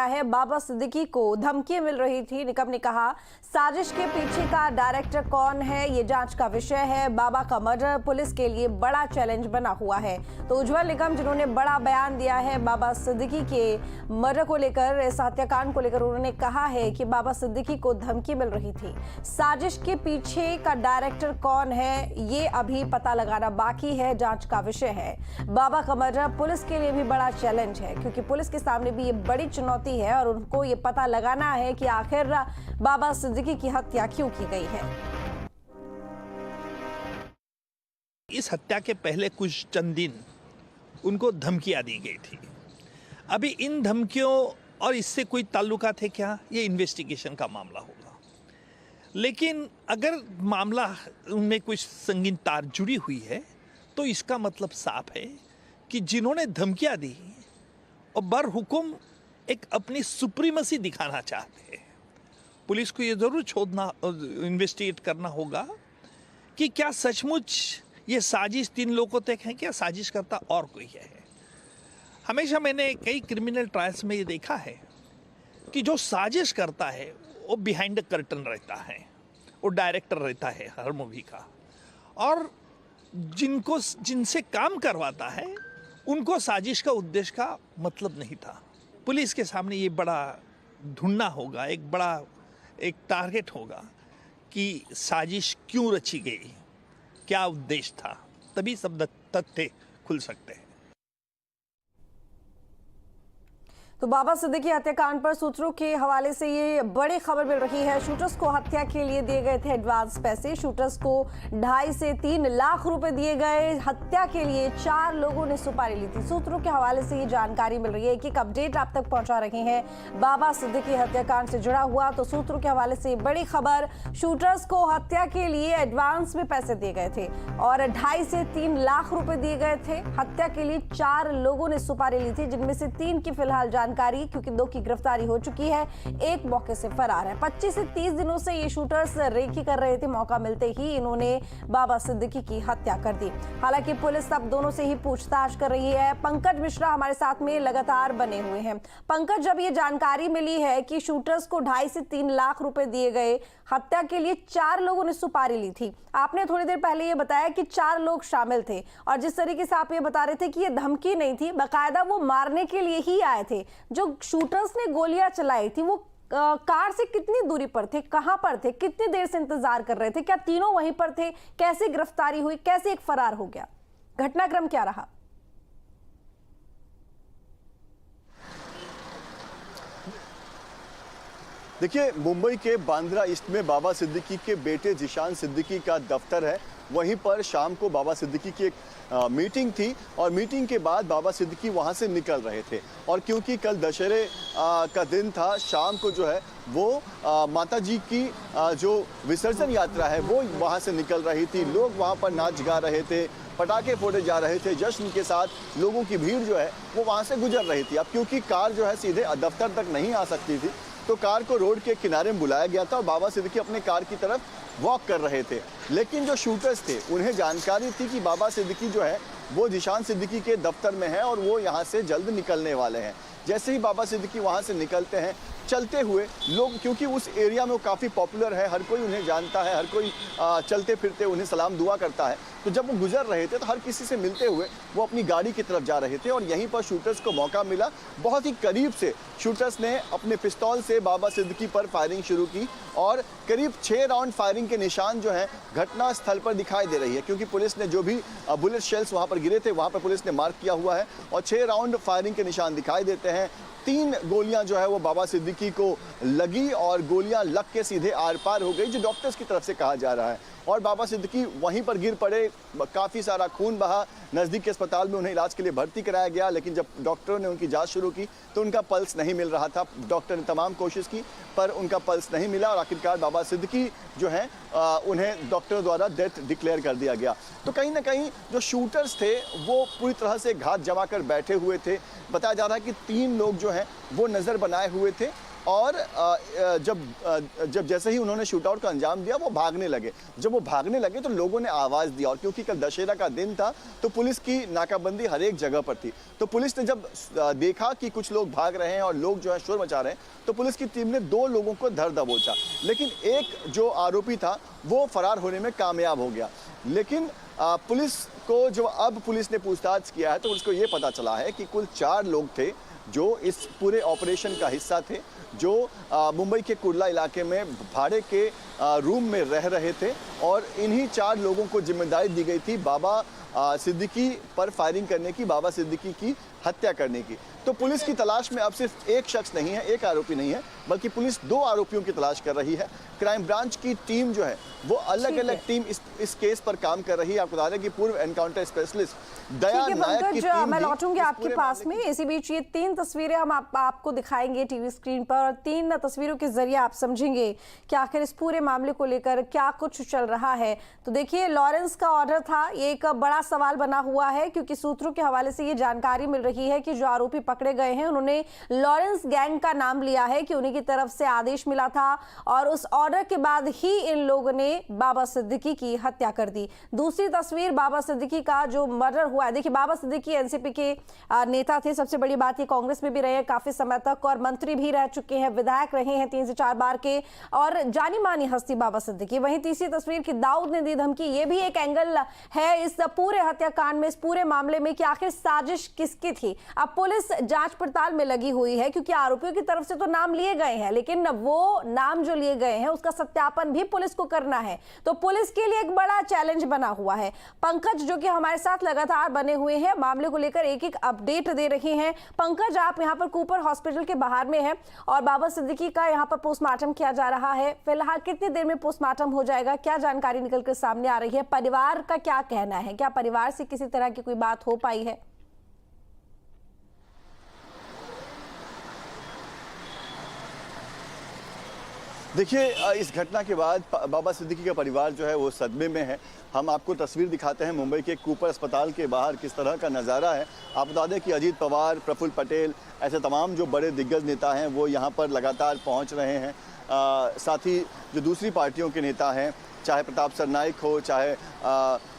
है, बाबा सिद्दीकी को धमकी मिल रही थी। निकम ने कहा साजिश के पीछे का डायरेक्टर कौन है ये जांच का विषय है। बाबा का मर्डर पुलिस के लिए बड़ा चैलेंज बना हुआ है। तो उज्जवल निकम जिन्होंने बड़ा बयान दिया है बाबा सिद्दीकी के मर्डर को लेकर, इस हत्याकांड को लेकर, उन्होंने कहा है कि बाबा सिद्दीकी को धमकी मिल रही थी। साजिश के पीछे का डायरेक्टर कौन है ये अभी पता लगाना बाकी है, जांच का विषय है। बाबा का मर्डर पुलिस के लिए भी बड़ा चैलेंज है क्योंकि पुलिस के सामने भी ये बड़ी चुनौती है और उनको ये पता लगाना है कि आखिर बाबा सिद्दीकी की हत्या क्यों की गई है। इस हत्या के पहले कुछ चंद दिन उनको धमकियां दी गई थी। अभी इन धमकियों और इससे कोई ताल्लुकात है क्या, ये इन्वेस्टिगेशन का मामला होगा। लेकिन अगर मामला उनमें कुछ संगीन तार जुड़ी हुई है तो इसका मतलब साफ है कि जिन्होंने धमकियां दी और बरहुकुम एक अपनी सुप्रीमेसी दिखाना चाहते हैं। पुलिस को ये जरूर छोड़ना, इन्वेस्टिगेट करना होगा कि क्या सचमुच ये साजिश 3 लोगों तक है, क्या साजिश करता और कोई है। हमेशा मैंने कई क्रिमिनल ट्रायल्स में ये देखा है कि जो साजिश करता है वो बिहाइंड द कर्टन रहता है, वो डायरेक्टर रहता है हर मूवी का, और जिनसे काम करवाता है उनको साजिश का उद्देश्य का मतलब नहीं था। पुलिस के सामने ये बड़ा ढूंढना होगा, एक बड़ा एक टारगेट होगा कि साजिश क्यों रची गई, क्या उद्देश्य था, तभी सब तथ्य खुल सकते हैं। तो बाबा सिद्दीकी हत्याकांड पर सूत्रों के हवाले से ये बड़ी खबर मिल रही है। शूटर्स को हत्या के लिए दिए गए थे एडवांस पैसे। शूटर्स को 2.5 से 3 लाख रुपए दिए गए। हत्या के लिए 4 लोगों ने सुपारी ली थी। सूत्रों के हवाले से ये जानकारी मिल रही है। एक अपडेट आप तक पहुंचा रहे हैं बाबा सिद्दीकी हत्याकांड से जुड़ा हुआ। तो सूत्रों के हवाले से बड़ी खबर, शूटर्स को हत्या के लिए एडवांस में पैसे दिए गए थे और 2.5 से 3 लाख रुपए दिए गए थे। हत्या के लिए 4 लोगों ने सुपारी ली थी, जिनमें से 3 की फिलहाल जानकारी, क्योंकि 2 की गिरफ्तारी हो चुकी है, एक मौके से फरार है। 25 से 30 दिनों से ये शूटर्स रेकी कर रहे थे। मौका मिलते ही इन्होंने बाबा सिद्दीकी की हत्या कर दी। हालांकि पुलिस अब दोनों से ही पूछताछ कर रही है। पंकज मिश्रा हमारे साथ में लगातार बने हुए हैं। पंकज, जब ये जानकारी मिली है कि शूटर्स को 2.5 से 3 लाख रुपए दिए गए, हत्या के लिए 4 लोगों ने सुपारी ली थी, आपने थोड़ी देर पहले ये बताया कि 4 लोग शामिल थे, और जिस तरीके से आप ये बता रहे थे कि ये धमकी नहीं थी, बाकायदा वो मारने के लिए ही आए थे। जो शूटर्स ने गोलियां चलाई थी वो कार से कितनी दूरी पर थे, कहां पर थे, कितनी देर से इंतजार कर रहे थे, क्या तीनों वहीं पर थे, कैसे गिरफ्तारी हुई, कैसे एक फरार हो गया, घटनाक्रम क्या रहा? देखिए, मुंबई के बांद्रा ईस्ट में बाबा सिद्दीकी के बेटे जिशान सिद्दीकी का दफ्तर है। वहीं पर शाम को बाबा सिद्दीकी की एक मीटिंग थी और मीटिंग के बाद बाबा सिद्दीकी वहां से निकल रहे थे। और क्योंकि कल दशहरे का दिन था, शाम को जो है वो माता जी की जो विसर्जन यात्रा है वो वहां से निकल रही थी। लोग वहां पर नाच गा रहे थे, पटाखे फोड़े जा रहे थे, जश्न के साथ लोगों की भीड़ जो है वो वहां से गुजर रही थी। अब क्योंकि कार जो है सीधे दफ्तर तक नहीं आ सकती थी, तो कार को रोड के किनारे में बुलाया गया था और बाबा सिद्दीकी अपने कार की तरफ वॉक कर रहे थे। लेकिन जो शूटर्स थे उन्हें जानकारी थी कि बाबा सिद्दीकी जो है वो जिशान सिद्दीकी के दफ्तर में है और वो यहाँ से जल्द निकलने वाले हैं। जैसे ही बाबा सिद्दीकी वहाँ से निकलते हैं, चलते हुए लोग, क्योंकि उस एरिया में वो काफ़ी पॉपुलर है, हर कोई उन्हें जानता है, हर कोई चलते फिरते उन्हें सलाम दुआ करता है, तो जब वो गुजर रहे थे तो हर किसी से मिलते हुए वो अपनी गाड़ी की तरफ जा रहे थे और यहीं पर शूटर्स को मौका मिला। बहुत ही करीब से शूटर्स ने अपने पिस्तौल से बाबा सिद्दीकी पर फायरिंग शुरू की और करीब 6 राउंड फायरिंग के निशान जो हैं घटना स्थल पर दिखाई दे रही है, क्योंकि पुलिस ने जो भी बुलेट शेल्स वहाँ पर गिरे थे वहाँ पर पुलिस ने मार्क किया हुआ है और 6 राउंड फायरिंग के निशान दिखाई देते हैं। 3 गोलियां जो है वो बाबा सिद्दीकी को लगी और गोलियां लग के सीधे आर पार हो गई, जो डॉक्टर्स की तरफ से कहा जा रहा है। और बाबा सिद्दीकी वहीं पर गिर पड़े, काफ़ी सारा खून बहा, नज़दीक के अस्पताल में उन्हें इलाज के लिए भर्ती कराया गया। लेकिन जब डॉक्टरों ने उनकी जांच शुरू की तो उनका पल्स नहीं मिल रहा था। डॉक्टर ने तमाम कोशिश की पर उनका पल्स नहीं मिला और आखिरकार बाबा सिद्दीकी जो हैं उन्हें डॉक्टरों द्वारा डेथ डिक्लेयर कर दिया गया। तो कहीं ना कहीं जो शूटर्स थे वो पूरी तरह से घात जमा कर बैठे हुए थे। बताया जा रहा है कि 3 लोग जो हैं वो नज़र बनाए हुए थे और जब जैसे ही उन्होंने शूटआउट का अंजाम दिया वो भागने लगे। जब वो भागने लगे तो लोगों ने आवाज़ दी, और क्योंकि कल दशहरा का दिन था तो पुलिस की नाकाबंदी हर एक जगह पर थी। तो पुलिस ने जब देखा कि कुछ लोग भाग रहे हैं और लोग जो है शोर मचा रहे हैं, तो पुलिस की टीम ने 2 लोगों को धर दबोचा, लेकिन एक जो आरोपी था वो फरार होने में कामयाब हो गया। लेकिन पुलिस को जो अब पुलिस ने पूछताछ किया है तो उसको ये पता चला है कि कुल 4 लोग थे जो इस पूरे ऑपरेशन का हिस्सा थे, जो मुंबई के कुर्ला इलाके में भाड़े के रूम में रह रहे थे, और इन्हीं 4 लोगों को जिम्मेदारी दी गई थी बाबा सिद्दीकी पर फायरिंग करने की, बाबा सिद्दीकी की हत्या करने की। तो पुलिस की तलाश में अब सिर्फ एक शख्स नहीं है, एक आरोपी नहीं है, बल्कि पुलिस 2 आरोपियों की तलाश कर रही है। क्राइम ब्रांच की टीम जो है वो अलग अलग टीम इस केस पर काम कर रही है। आपको बता दें कि पूर्व एनकाउंटर स्पेशलिस्ट दया नायक की टीम मैं लौटूंगी आपके पास में। इसी बीच ये 3 तस्वीरें हम आपको दिखाएंगे टीवी स्क्रीन पर, और 3 तस्वीरों के जरिए आप समझेंगे कि आखिर इस पूरे मामले को लेकर क्या कुछ चल रहा है। तो देखिए, लॉरेंस का ऑर्डर था, ये एक बड़ा सवाल बना हुआ है, क्योंकि सूत्रों के हवाले से ये जानकारी मिल रही है कि जो आरोपी पकड़े गए हैं उन्होंने लॉरेंस गैंग का नाम लिया है कि उन्हीं की तरफ से आदेश मिला था, और उस ऑर्डर के बाद ही इन लोगों ने बाबा सिद्दीकी की हत्या कर दी। दूसरी तस्वीर बाबा सिद्दीकी का जो मर्डर हुआ है। देखिए, बाबा सिद्दीकी एनसीपी के नेता थे, सबसे बड़ी बात ये कांग्रेस में भी रहे काफी समय तक, और मंत्री भी रह चुके हैं, विधायक रहे हैं 3 से 4 बार के, और जानी मानी हस्ती बाबा सिद्दीकी। वहीं तीसरी तस्वीर की दाऊद ने दी धमकी, ये भी एक एंगल है इस पूरे हत्याकांड में, इस पूरे मामले में, कि आखिर साजिश किसकी थी। अब पुलिस जांच पड़ताल में लगी हुई है, क्योंकि आरोपियों की तरफ से तो नाम लिए गए हैं, लेकिन वो नाम जो लिए गए हैं उसका सत्यापन भी पुलिस को करना है। तो पुलिस के लिए एक बड़ा चैलेंज बना हुआ है। पंकज जो कि हमारे साथ लगातार बने हुए हैं, मामले को लेकर एक एक अपडेट दे रहे हैं। पंकज, आप यहाँ पर कूपर हॉस्पिटल के बाहर में हैं और बाबा सिद्दीकी का यहाँ पर पोस्टमार्टम किया जा रहा है। फिलहाल कितनी देर में पोस्टमार्टम हो जाएगा, क्या जानकारी निकल कर सामने आ रही है? परिवार का क्या कहना है? क्या परिवार से किसी तरह की कोई बात हो पाई है? देखिए, इस घटना के बाद बाबा सिद्दीकी का परिवार जो है वो सदमे में है। हम आपको तस्वीर दिखाते हैं मुंबई के कूपर अस्पताल के बाहर किस तरह का नज़ारा है। आप बता दें कि अजीत पवार, प्रफुल्ल पटेल, ऐसे तमाम जो बड़े दिग्गज नेता हैं वो यहाँ पर लगातार पहुँच रहे हैं। साथ ही जो दूसरी पार्टियों के नेता हैं, चाहे प्रताप सरनाइक हो, चाहे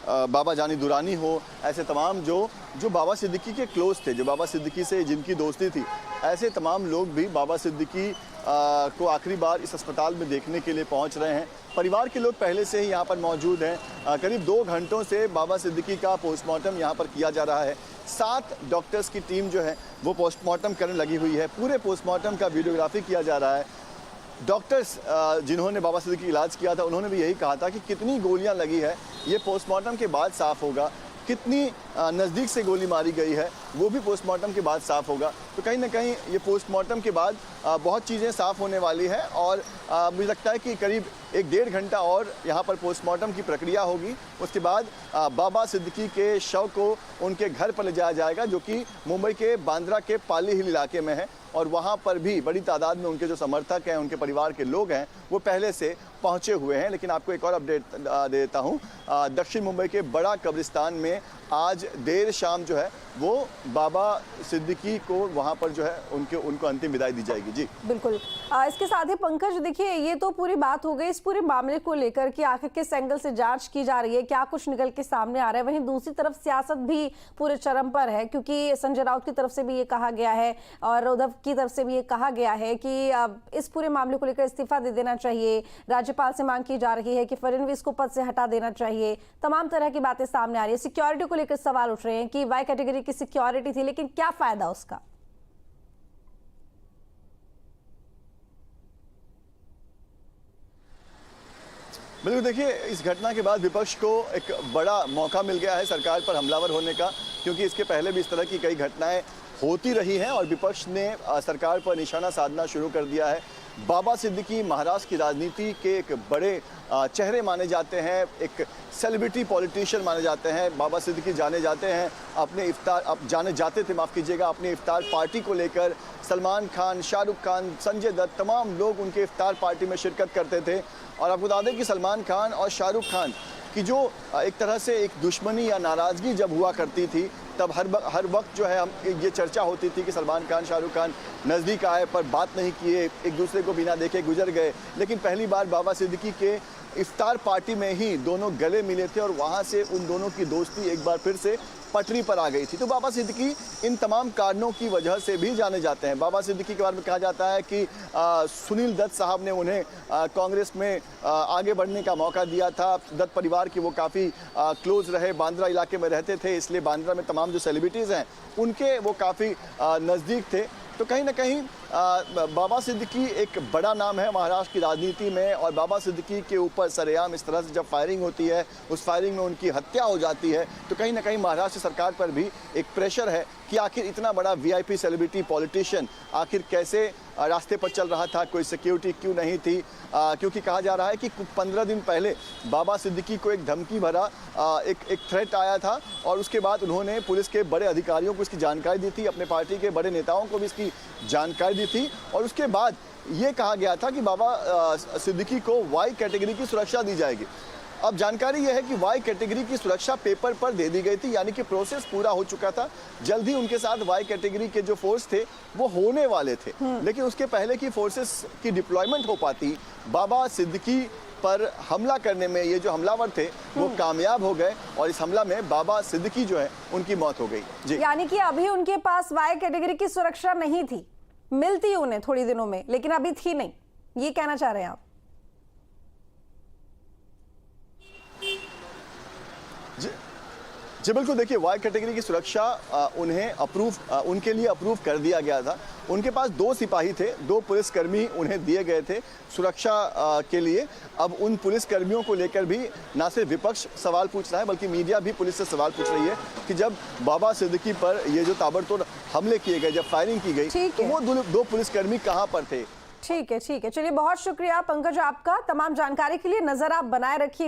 बाबा जानी दुरानी हो, ऐसे तमाम जो बाबा सिद्दीकी के क्लोज थे, जो बाबा सिद्दीकी से जिनकी दोस्ती थी, ऐसे तमाम लोग भी बाबा सिद्दीकी को आखिरी बार इस अस्पताल में देखने के लिए पहुंच रहे हैं। परिवार के लोग पहले से ही यहाँ पर मौजूद हैं। करीब 2 घंटों से बाबा सिद्दीकी का पोस्टमार्टम यहाँ पर किया जा रहा है। 7 डॉक्टर्स की टीम जो है वो पोस्टमार्टम करने लगी हुई है। पूरे पोस्टमार्टम का वीडियोग्राफी किया जा रहा है। डॉक्टर्स जिन्होंने बाबा सिद्दीकी इलाज किया था उन्होंने भी यही कहा था कि कितनी गोलियां लगी है ये पोस्टमार्टम के बाद साफ होगा, कितनी नज़दीक से गोली मारी गई है वो भी पोस्टमार्टम के बाद साफ होगा। तो कहीं ना कहीं ये पोस्टमार्टम के बाद बहुत चीज़ें साफ होने वाली हैं, और मुझे लगता है कि करीब 1-1.5 घंटा और यहाँ पर पोस्टमार्टम की प्रक्रिया होगी। उसके बाद बाबा सिद्दीकी के शव को उनके घर पर ले जाया जाएगा, जो कि मुंबई के बांद्रा के पाली हिल इलाके में है, और वहाँ पर भी बड़ी तादाद में उनके जो समर्थक हैं, उनके परिवार के लोग हैं, वो पहले से पहुँचे हुए हैं। लेकिन आपको एक और अपडेट देता हूँ, दक्षिण मुंबई के बड़ा कब्रिस्तान में आज देर शाम जो है वो बाबा सिद्दीकी को वहाँ पर जो है उनको अंतिम विदाई दी जाएगी। जी बिल्कुल। इसके साथ ही पंकज, देखिए, ये तो पूरी बात हो गई इस पूरे मामले को लेकर कि आखिर किस एंगल से जांच की जा रही है, क्या कुछ निकल के सामने आ रहा है। वहीं दूसरी तरफ सियासत भी पूरे चरम पर है, क्योंकि संजय राउत की तरफ से भी ये कहा गया है और उद्धव की तरफ से भी ये कहा गया है कि इस पूरे मामले को लेकर इस्तीफा दे देना चाहिए। राज्यपाल से मांग की जा रही है कि फडणवीस को पद से हटा देना चाहिए। तमाम तरह की बातें सामने आ रही है। सिक्योरिटी को लेकर सवाल उठ रहे हैं कि वाई कैटेगरी की सिक्योरिटी थी, लेकिन क्या फायदा उसका? बिल्कुल, देखिए, इस घटना के बाद विपक्ष को एक बड़ा मौका मिल गया है सरकार पर हमलावर होने का, क्योंकि इसके पहले भी इस तरह की कई घटनाएं होती रही हैं और विपक्ष ने सरकार पर निशाना साधना शुरू कर दिया है। बाबा सिद्दीकी महाराष्ट्र की राजनीति के एक बड़े चेहरे माने जाते हैं, एक सेलिब्रिटी पॉलिटिशियन माने जाते हैं। बाबा सिद्दीकी जाने जाते हैं जाने जाते थे अपने इफ्तार पार्टी को लेकर। सलमान खान, शाहरुख खान, संजय दत्त, तमाम लोग उनके इफ्तार पार्टी में शिरकत करते थे। और आपको बता दें कि सलमान खान और शाहरुख खान कि जो एक तरह से एक दुश्मनी या नाराज़गी जब हुआ करती थी, तब हर वक्त जो है हम ये चर्चा होती थी कि सलमान खान शाहरुख खान नज़दीक आए पर बात नहीं किए, एक दूसरे को बिना देखे गुजर गए। लेकिन पहली बार बाबा सिद्दीकी के इफ्तार पार्टी में ही दोनों गले मिले थे और वहाँ से उन दोनों की दोस्ती एक बार फिर से पटरी पर आ गई थी। तो बाबा सिद्दीकी इन तमाम कारणों की वजह से भी जाने जाते हैं। बाबा सिद्दीकी के बारे में कहा जाता है कि सुनील दत्त साहब ने उन्हें कांग्रेस में आगे बढ़ने का मौका दिया था। दत्त परिवार की वो काफ़ी क्लोज रहे, बांद्रा इलाके में रहते थे, इसलिए बांद्रा में तमाम जो सेलिब्रिटीज़ हैं उनके वो काफ़ी नज़दीक थे। तो कहीं ना कहीं बाबा सिद्दीकी एक बड़ा नाम है महाराष्ट्र की राजनीति में, और बाबा सिद्दीकी के ऊपर सरेआम इस तरह से जब फायरिंग होती है, उस फायरिंग में उनकी हत्या हो जाती है, तो कहीं ना कहीं महाराष्ट्र सरकार पर भी एक प्रेशर है कि आखिर इतना बड़ा वीआईपी सेलिब्रिटी पॉलिटिशियन आखिर कैसे रास्ते पर चल रहा था, कोई सिक्योरिटी क्यों नहीं थी। क्योंकि कहा जा रहा है कि 15 दिन पहले बाबा सिद्दीकी को एक धमकी भरा एक थ्रेट आया था, और उसके बाद उन्होंने पुलिस के बड़े अधिकारियों को इसकी जानकारी दी थी, अपने पार्टी के बड़े नेताओं को भी इसकी जानकारी दी थी, और उसके बाद ये कहा गया था कि बाबा सिद्दीकी को वाई कैटेगरी की सुरक्षा दी जाएगी। अब जानकारी यह है कि वाई कैटेगरी की सुरक्षा पेपर पर दे दी गई थी, यानी कि प्रोसेस पूरा हो चुका था। जल्द ही उनके साथ वाई कैटेगरी के जो फोर्स थे वो होने वाले थे, लेकिन उसके पहले की फोर्सेस की डिप्लॉयमेंट हो पाती, बाबा सिद्दीकी पर हमला करने में ये जो हमलावर थे वो कामयाब हो गए, और इस हमला में बाबा सिद्दीकी जो है उनकी मौत हो गई। जी, यानी कि अभी उनके पास वाई कैटेगरी की सुरक्षा नहीं थी, मिलती उन्हें थोड़ी दिनों में, लेकिन अभी थी नहीं, ये कहना चाह रहे हैं आप? जी बिल्कुल, देखिए वाई कैटेगरी की सुरक्षा उनके लिए अप्रूव कर दिया गया था। उनके पास 2 सिपाही थे, 2 पुलिसकर्मी उन्हें दिए गए थे सुरक्षा के लिए। अब उन पुलिसकर्मियों को लेकर भी ना सिर्फ विपक्ष सवाल पूछ रहा है, बल्कि मीडिया भी पुलिस से सवाल पूछ रही है कि जब बाबा सिद्दीकी पर ये जो ताबड़तोड़ हमले किए गए, जब फायरिंग की गई, तो वो 2 पुलिसकर्मी कहाँ पर थे। ठीक है, चलिए बहुत शुक्रिया पंकज आपका तमाम जानकारी के लिए। नजर आप बनाए रखिए।